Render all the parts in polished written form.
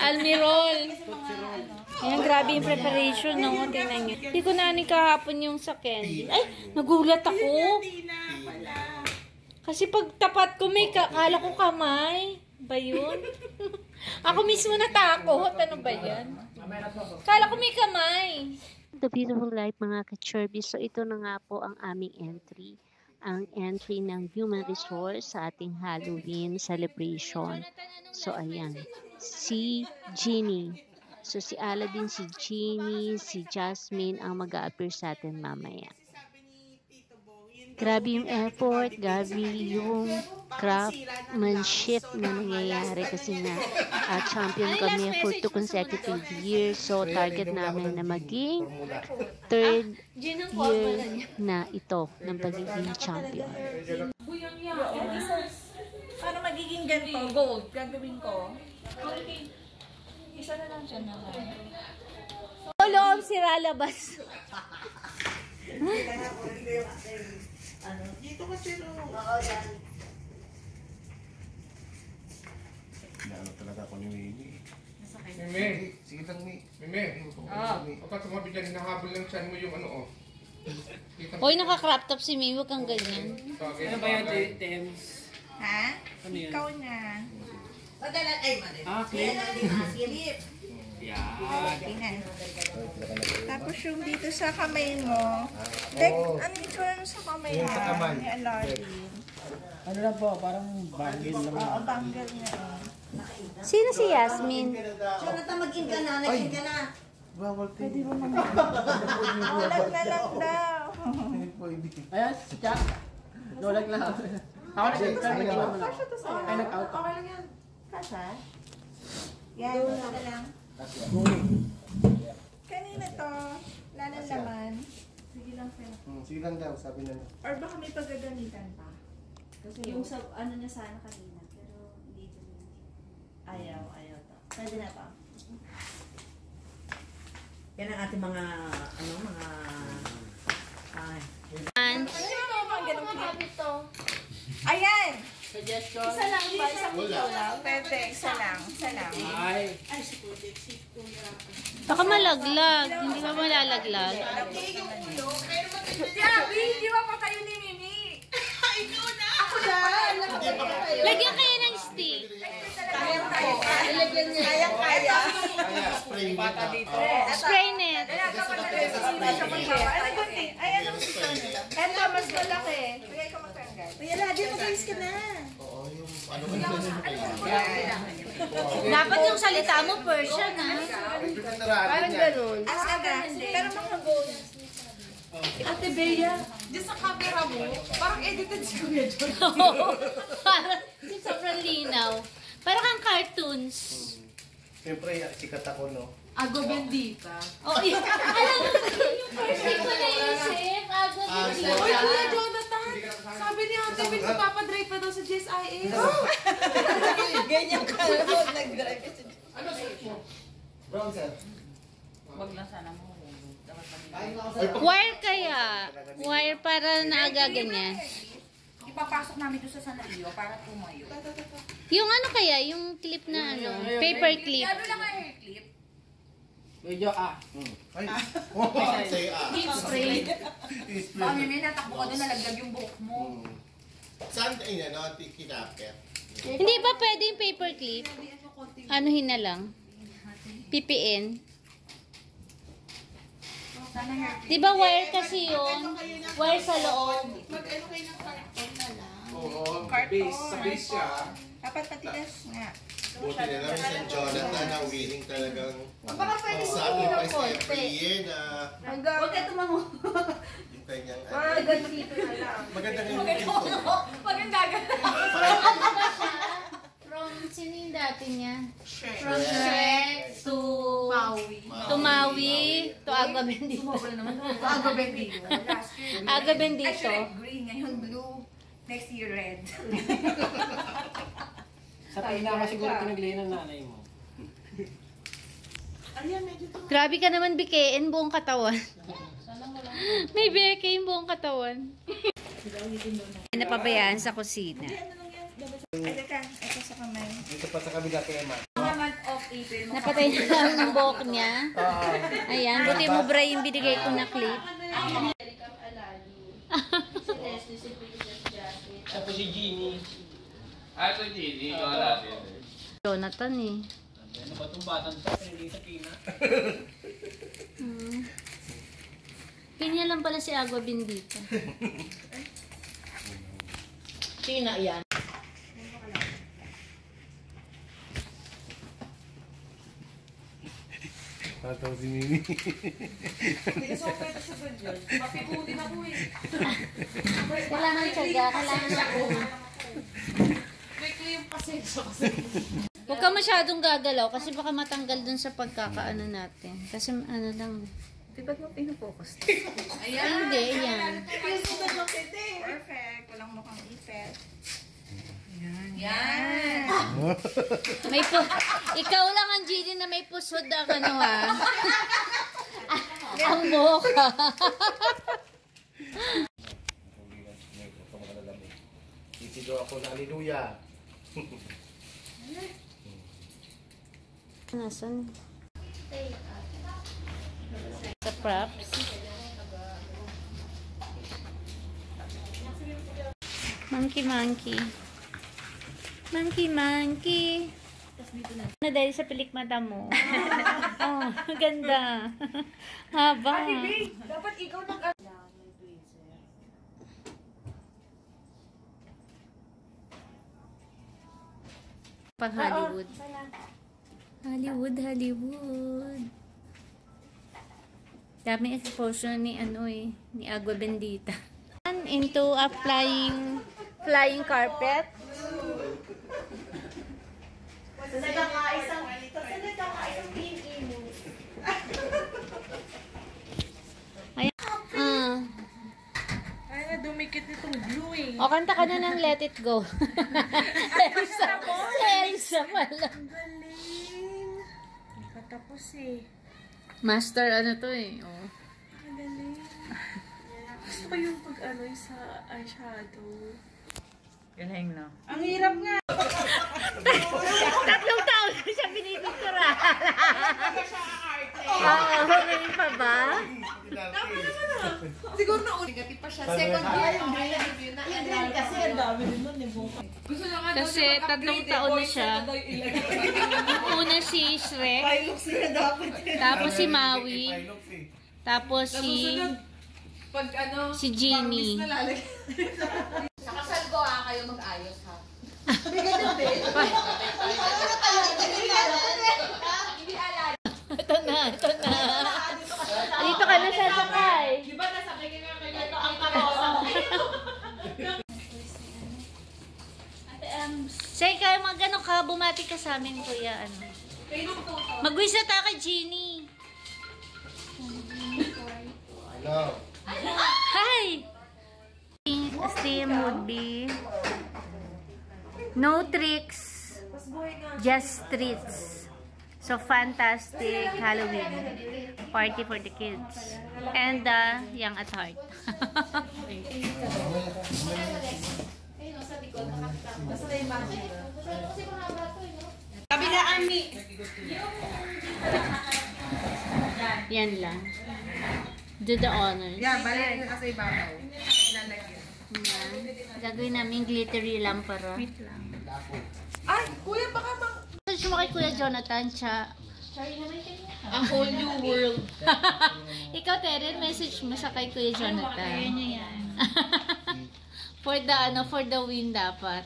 Almirol. Ayan, grabe yung preparation, no? Tingnan nyo. Hindi ko na kahapon yung sa candy. Ay, nagulat ako. Kasi pag tapat ko, may kala ko kamay. Ba yun? Ako mismo natakot. Ano ba yan? Kala ko may kamay. The Beautiful Life, mga ka-Churby. So, ito na nga po ang aming entry. Ang entry ng Human Resource sa ating Halloween celebration. So, ayan. Si Jeannie. So, si Aladdin, si Jeannie, si Jasmine ang mag-a-appear sa atin mamaya. Grabe yung effort, grabe yung craftsmanship na nangyayari kasi nga champion kami for 2 consecutive years. So, target namin na maging 3rd year na ito ng pagiging champion. Paano magiging ganito? Gold. Gagawin ko. Isa na lang siya naman. Loob sira labas. Dito ka sino? Ano talaga ako ni Mimi. Mimi! Sige lang, Mi. Mimi! Kapag sumabi dyan, hinahabol lang siyan mo yung ano, Hoy, naka-crop top si Mimi. Huwag kang ganyan. Ano ba yan, Tems? Ha? Ano yan? Ikaw na. Clip. Yan. Tingnan. Tapos yung dito sa kamay mo. Like, ano ito sa kamay mo? Sa kamay. Ni Aladdin. Ano lang po, parang banggil lang. Oo, banggal niya. Sino si Yasmin? Jonathan, mag-in ka na. Nag-in ka na. Bawal tayo. Pwede mo naman. Ulag na lang daw. Ayan, si Jack. Nolag lang. Ako nag-in naman ako. Ay, nag-out. Okay lang yan. Kasha? Yan, ito na lang. Kanina to. Lalang laman. Sige lang, Fel. Sige lang daw, sabi na. Or baka may paggagamitan pa. Kasi yung sa, ano na sana kanina, pero hindi ito. Ayaw to. Pwede na to. Yan ang ating mga, Ayan! Suggestion. Isa lang ba? Isang kilo lang? Pwede, isa lang. Ay. Baka malaglag. Hindi ba malalaglag? Gabi, di ba pa kayo ni Mimi? Ikaw na! Ako na! Lagyan kayo ng stick. Ilagyan niya. Kaya. Spray Bata dito. Spray net. Ay, anong gusto nila? Eto, mas malaki. Bigay ko magtanggal. Kaya Aladdin, mag-ayos ka na. Oo, yung ano ba naman. Dapat yung salita mo Persian, ha? Parang ganun. Pero mga gold. Ate Bea, dyan sa camera mo, parang edited si Kuya John. Parang sobrang linaw. Parang kang cartoons. Siyempre, sikat ako, no? Ago Bendita. Oh, alam mo, yung first thing ko naisip, Ago Uy, Kuya Jonathan! Sabi ni Ate Bea, papadrive pa daw sa GSIS. Ganyan ka lang nag-drive. Ano suot mo? Brown, sir. Wag na sana mo. Wire kaya. Wire para naaga ganyan. Ipapasok namin doon sa Sanrio para tumayo. Yung ano kaya, yung clip na ano, paper clip. Ano lang ang hair clip? Medyo Ay, say Deep spray. Mami, may natakbo ka doon, nalaglag yung buhok mo. Saan tayo na, kinapit? Hindi ba pwede yung paper clip? Anuhin na lang. PPN. Sana hair clip. Di ba wire kasi yun? Wire sa loob. Mag-ano kayo ng carton na lang. Oo, Carton. sa base siya. Dapat matigas nga. Buti na lang si Jonathan na willing talagang Baka pwede mo sacrifice every year na Huwag ka tumango. yung kanyang Ganun dito na lang. magandang yung pinto. Huwag ang dagat. From, sino yung dati niya? Sure. From Shrek to Maui to Agua Bendito. Wala naman. Ago Bendito. Last year. Agua Bendito. Actually, green. Ngayon blue. Next year red. sa pinaka siguro pinaglihin ng nanay mo. Grabe ka naman bikein buong katawan. May beke yung buong katawan. Napabayaan sa kusina. Ay, teka. Ito sa kamay. Dito pa sa kabila kay Emma. Naman April. Napatay na lang ng buhok niya. Ayan, buti mo bra yung binigay ko na clip. Tapos si Jeannie. Ito, Gini. Ikaw natin. Jonathan eh. Ano ba itong batang to? Pinili sa Pina. Pinya lang pala si Agua Bendita. China yan. Tataw si Mimi. Hindi ka so pwede sa ganyan. Mapikutin ako eh. Kailangan tiyaga, kailangan ako. May claim pasensya kasi. Huwag ka masyadong gagalaw kasi baka matanggal dun sa pagkakaano natin. Kasi ano lang. Di ba't mo pinufocus? Ay, hindi, yan. Perfect. Walang mukhang ipet. Yan. May ikaw lang ang Gini na may pusod ang ano ha. Ang buhok ha. Sisigaw ako na hallelujah. Nasaan? Sa props. Monkey, monkey. Monkey, monkey. Na dahil sa pilik mata mo. Oh, ganda. Haba. Dapat ikaw nag Pang Hollywood. Hollywood, Hollywood. Dami exposure ni ano eh, ni Agua Bendita. Into a flying carpet. nagkakaisang PME. Ay, nadumikit itong glue eh. O, kanta ka na ng Let It Go. Elsa pala. Ang galing. Katapos eh. Master ano to eh. Oh. Ang galing. Gusto ko yung pag ano sa eyeshadow. Galing na. Ang hirap nga. 3 taon na siya pinipictura. Oo, ganun pa ba? Siguro na negative pa siya. Second year yung review na. Kasi ang dami din nun eh. Gusto na nga Kasi 3 taon na siya. Una si Shrek. Pilux na dapat. Tapos si Maui. Tapos si Pag ano, si Jimmy. nakasal ko kayo mag-ayos ha. Ito na, ito na. Dito ka na sasakay. Di ba nasabi ka nga kayo ito ang karosa? Say, kaya magano ka, bumati ka sa amin, kuya. Ano? Mag-wish na tayo kay Jeannie. Hello. Hi! Steam would be no tricks, just treats. So, fantastic Halloween party for the kids and the young at heart. Sabi na Ami. Yan lang. Do the honors. Yan, balik ka sa ibabaw. Lalagyan. Yan. Gagawin namin glittery lampara. Ay, kuya baka mang... Message mo kay Kuya Jonathan siya. A whole new world. Ikaw, Terry, message mo sa kay Kuya Jonathan. For the win dapat.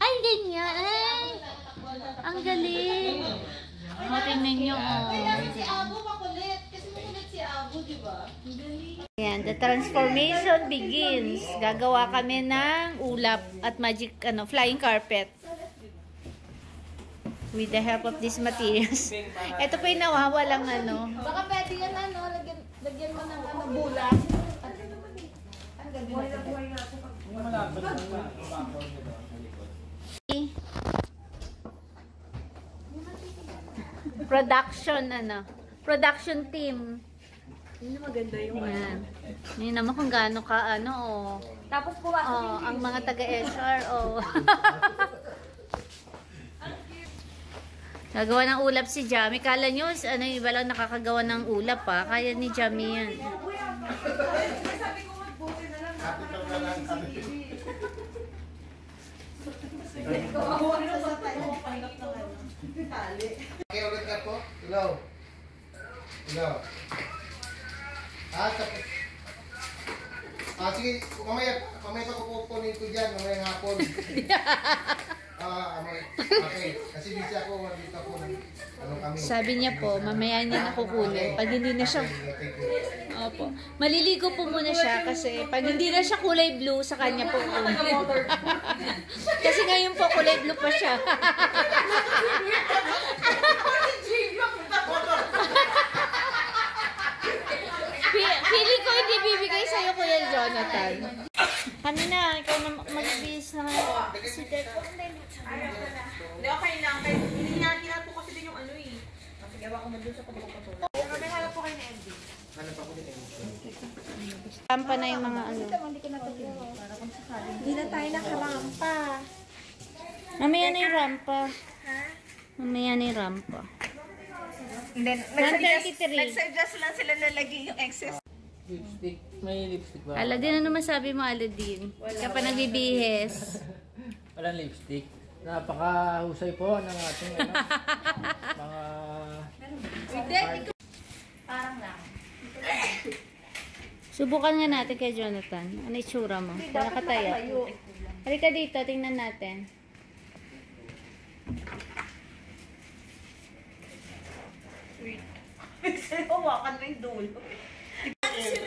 Ay, ganyan. Ay, ang galing. O, tingnan nyo, oh. Si Abo makulit. Kasi makulit si Abo, di ba? Ayan, the transformation begins. Gagawa kami ng ulap at magic, flying carpet. With the help of these materials. Ito pa yung nawawalang Baka pwede yan lagyan mo ng bulas. Ang ganda production team. Yun na maganda yung Ayan. Hindi naman kung gaano ka, Tapos pumasok ang mga taga-HR, Gagawa ng ulap si Jamie. Kala nyo, ano, iba lang nakakagawa ng ulap pa. Kaya ni Jamie yan. Okay, ulit na po. Ilaw. Ilaw. Tapos. Sige, mamaya pa kukunin ko dyan, mamaya hapon. Okay, kasi busy ako, dito ako, ano kami. Sabi niya po, mamaya niya nakukunin. Pag hindi na siya... Opo. Maliligo po muna siya kasi pag hindi na siya kulay blue, sa kanya po kunin. Kasi ngayon po kulay blue pa siya. Feeling ko hindi bibigay sa'yo, Kuya Jonathan. Kami na, ikaw na mag-bis naman. Hindi, okay lang. Hindi niya po kasi din yung ano eh. Sige, baka mag-doon sa pagkakatulog. May halap po kayo ni MD. Halap ako ni MD. Rampa na yung mga ano. Hindi na tayo nakarampa. Mamaya na yung rampa. Mamaya na yung rampa. Nag-suggest lang sila na lagi yung excess. Lipstick. May lipstick ba? Aladin, ano masabi mo, Aladin? Ka pa nagbibihis. Walang lipstick. Napakahusay po ng ating mga... Parang lang. Subukan nga natin kay Jonathan. Ano itsura mo? Nakataya. Halika dito, tingnan natin. Hawakan mo yung dulo.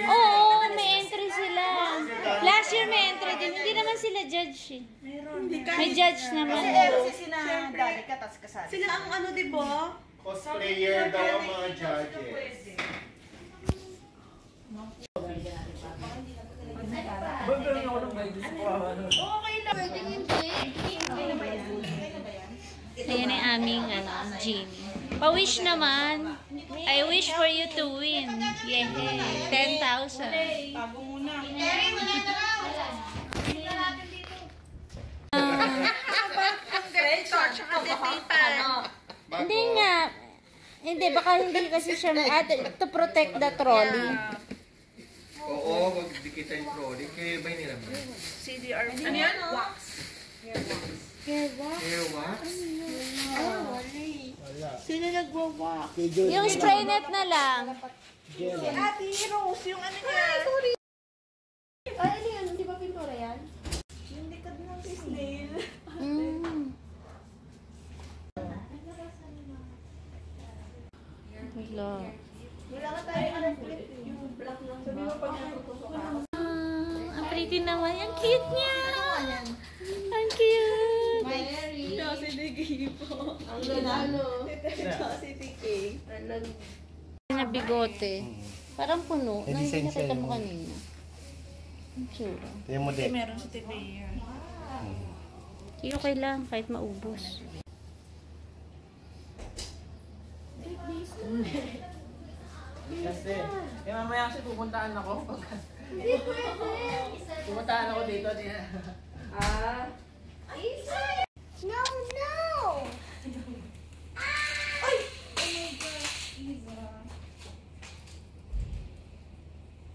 Oo, may entry sila. Last year may entry din. Hindi naman sila judge eh. May judge naman. Kasi sinadali ka, tas kasali. Sila ang ano, di ba? Cosplayer daw ang mga judges. Ayan ang aming Jean. Pa-wish naman. I wish for you to win. Yay! 10,000. Tago muna. Hindi nga. Hindi, baka hindi kasi siya to protect the trolley. Oo, magdikita yung trolley. Kaya ba yung nilaman? CDR. Ano yan? Wax. Hair wax? Sino nagwa-wax? Yung spray net na lang. Si Ate Rose, yung ano niya. Sorry. Ay, ano yan? Di ba pintura yan? Yung likod ng snail. Hello. Wala ka tayo ang flip. Yung black lang. Sabi mo pag natutusok ka. Ang pretty naman. Ang cute niya. Ang cute. Kasi digay po. Ang nanalo. Kasi digay. Na bigote. Parang puno. Nang hindi nakita mo kanina. Ang tsura. Tingnan mo din. Meron sa TV yan. Okay lang. Kahit maubos. Kasi, mamaya kasi pupuntaan ako. Pupuntaan ako dito. No, no! Ay! Oh my God. Eva.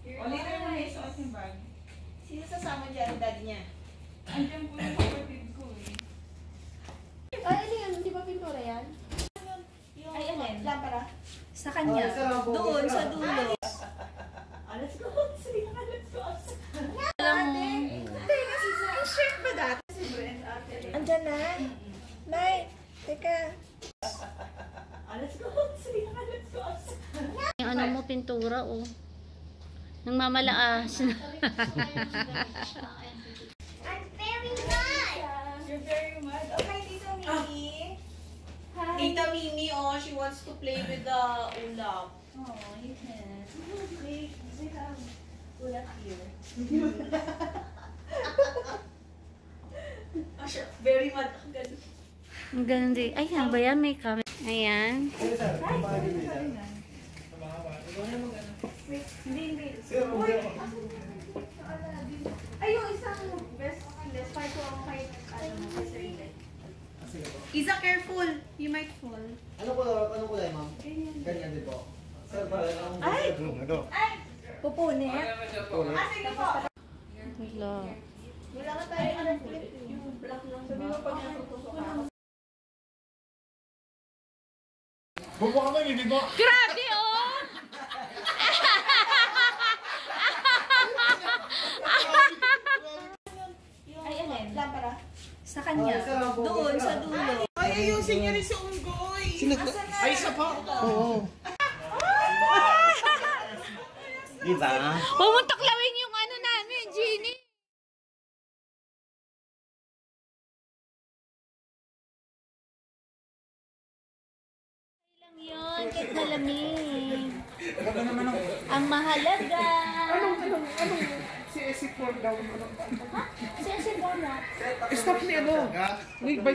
Olita mo na yung suot yung bag. Sino sasama dyan? Daddy niya? Andiyan po yung kapatid ko eh. Ay, ano yan? Di ba pintura yan? Ay, alin? Lampara. Sa kanya. Doon, sa dulo. Alas ko. Sige, alas ko. Alam mo. Shirt ba dati? Si Brent, ate. Andyan na. Nay, teka. Alas ko. Sige, alas ko. Yung ano mo, pintura, oh. Nang mamalaas. I'm very mad! You're very mad. Okay, Tito Mimi. Tita Mimi, oh, she wants to play with the ulap. Oh, you can. We have ulap here. Ah, siya, very mad. Ganun. Ang ganun din. Ay, ano ba yan? May camera. Ayan. Hindi. Ay, yung isang best part ko kay, ano, kay Sir Eden. Isa, careful. You might fall. Anong kulay, ma'am? Ganyan din po. Sir, parang Ay! Ano? Pupunit. Sige po. Wala. Wala ka tayo ng flip. Yung black lang. Sabi mo pag natutusok ako. Bubo ka ba, hindi mo? Grabe, oh! Ay, alin? Lampara. Sa kanya. Doon, sa dulo. Ay, ayusin niya rin si Unggoy. Ay, isa pa. Oo. Diba? Huwag mong taklawin yung ano namin, Jeannie. Lang yun, kahit malamig. Ang mahalaga. Anong CSC4 daw? CSC4 na. Stop ni ano? Wait, by...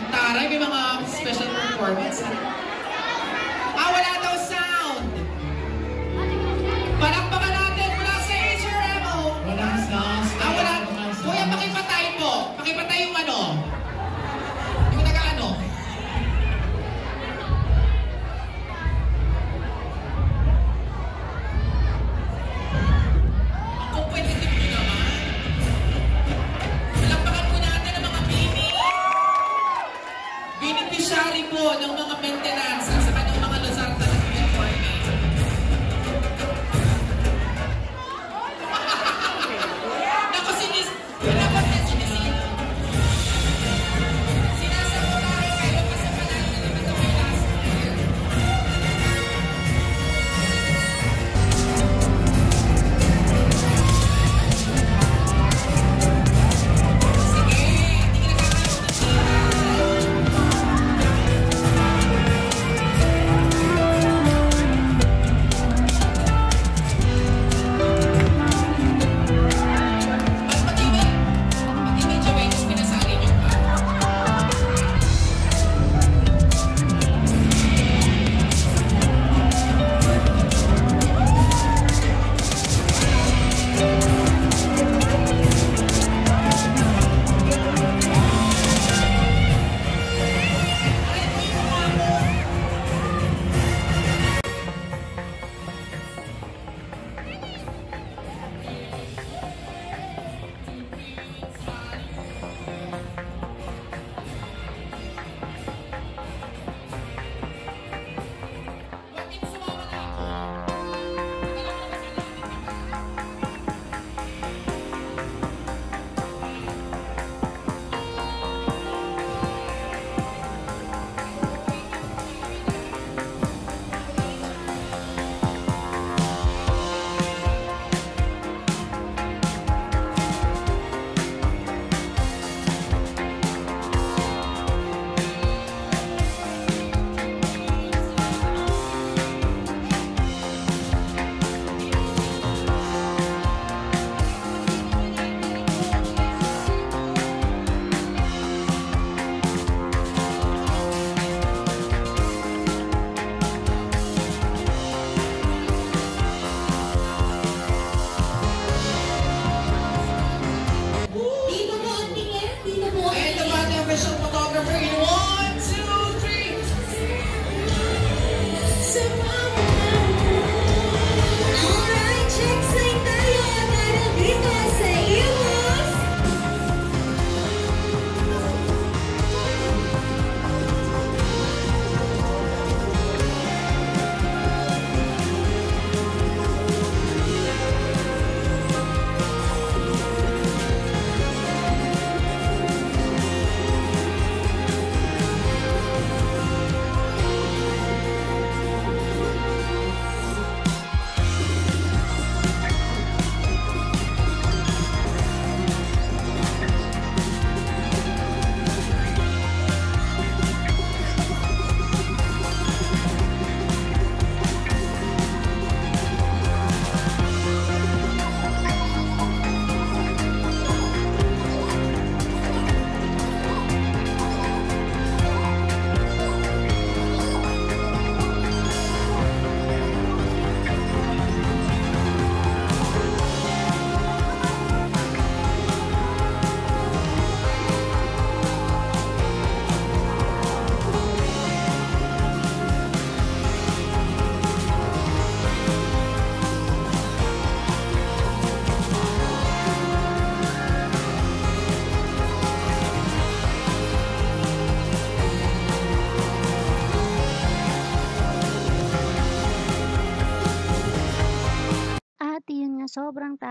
Taray, may mga special performance. Wala daw sound. Palakpakan natin mula sa HRMO. Walang sound. Wala. Kuya, pakipatay po. Pakipatay yung ano. Yung naka-ano. Ang competitive mo naman. Palakpakan po natin ang mga beneficiary po ng mga maintenance sa kanyang mga Luzarta.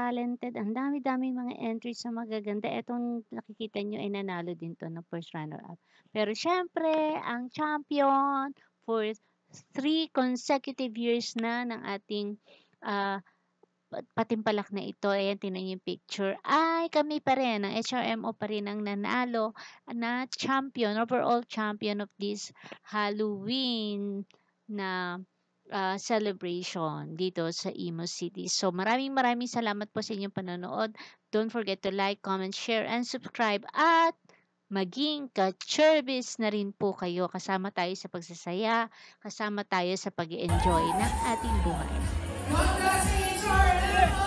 talented. Ang dami-dami mga entries na magaganda. Etong nakikita nyo ay nanalo din to ng first runner-up. Pero syempre, ang champion for 3 consecutive years na ng ating patimpalak na ito, ayan, tingnan yung picture, ay kami pa rin, ang HRMO pa rin ang nanalo na champion, overall champion of this Halloween na celebration dito sa Imus City. So maraming salamat po sa inyong panonood. Don't forget to like, comment, share, and subscribe, at maging ka-cherbis na rin po kayo. Kasama tayo sa pagsasaya, kasama tayo sa pag-enjoy ng ating buhay. God bless HRMO!